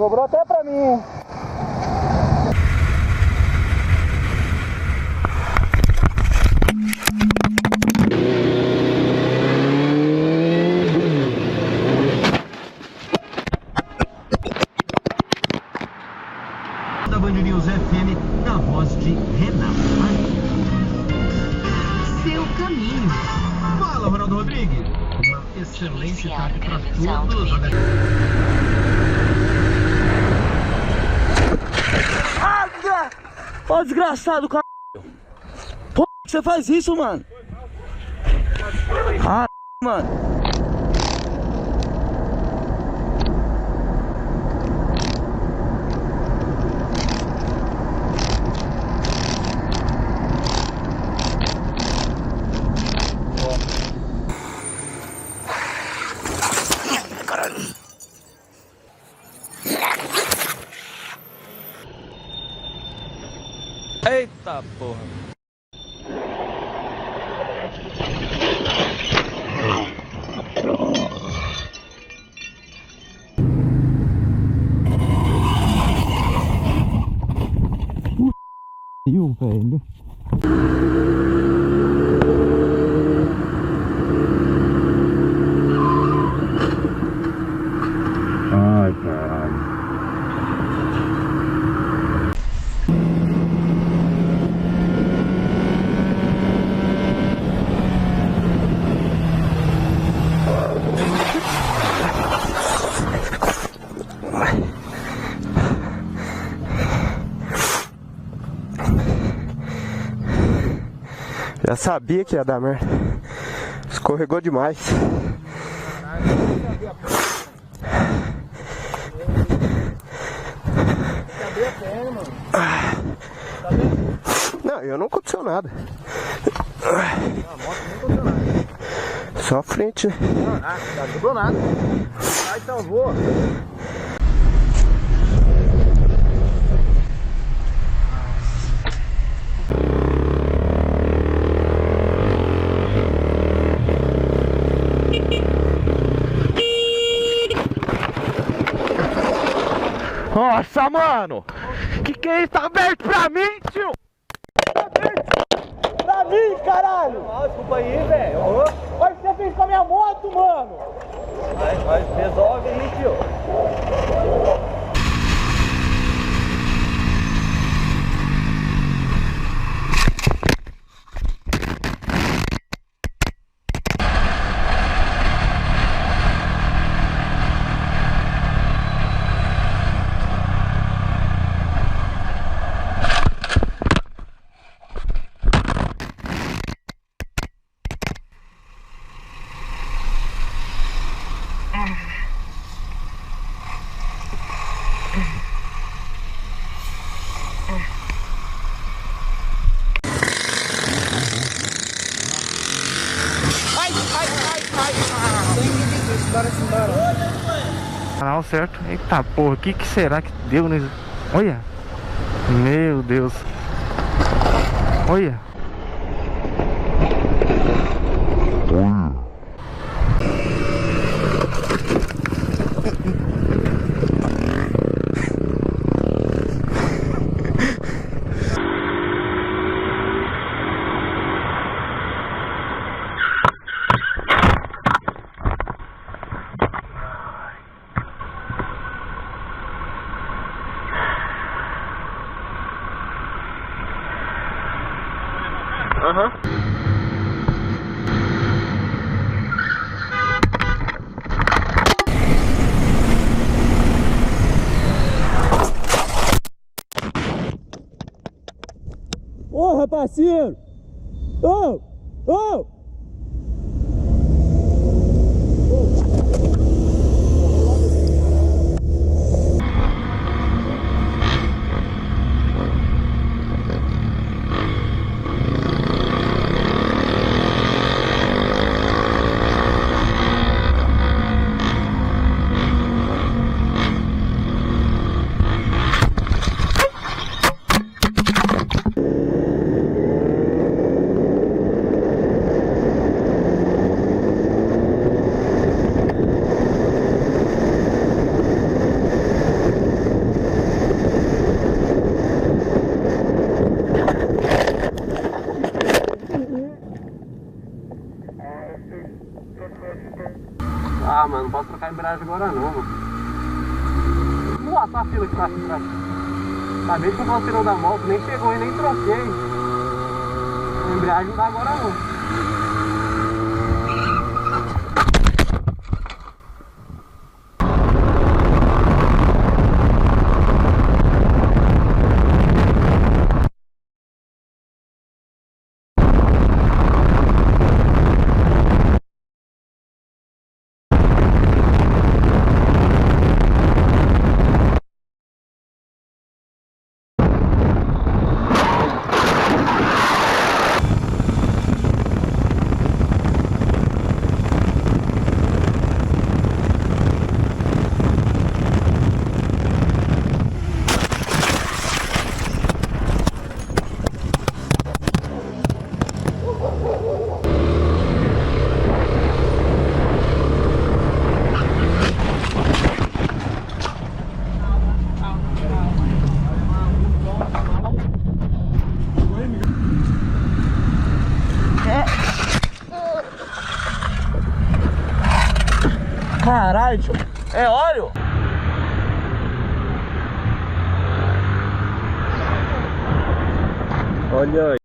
sobrou até pra mim. Da Band News FM, na voz de Renato Maria. Seu caminho. Fala, Ronaldo Rodrigues. Uma excelente tarde para todos. Ó, desgraçado, cara. Pô, você faz isso, mano? Ah, mano. Eita porra. Velho. Ai, caralho. Já sabia que ia dar merda. Escorregou demais. Não, eu não aconteceu nada. Só a frente, né? Não quebrou nada. Aí salvou. Nossa, mano! Que é isso? Tá aberto pra mim, tio! Pra mim, caralho! Desculpa aí, velho. Olha o que você fez com a minha moto, mano! Mas resolve aí, tio. Canal certo. Eita porra, que será que deu nisso? Olha. Meu Deus. Olha. Aham. Porra, parceiro! Ô! Ô! embreagem agora não, mano. Vamos lá, tá a fila que tá aqui atrás. Acabei de comprar o pneu da moto, nem chegou e nem troquei. A embreagem não dá agora não. Caralho, tio. É óleo? Olha aí.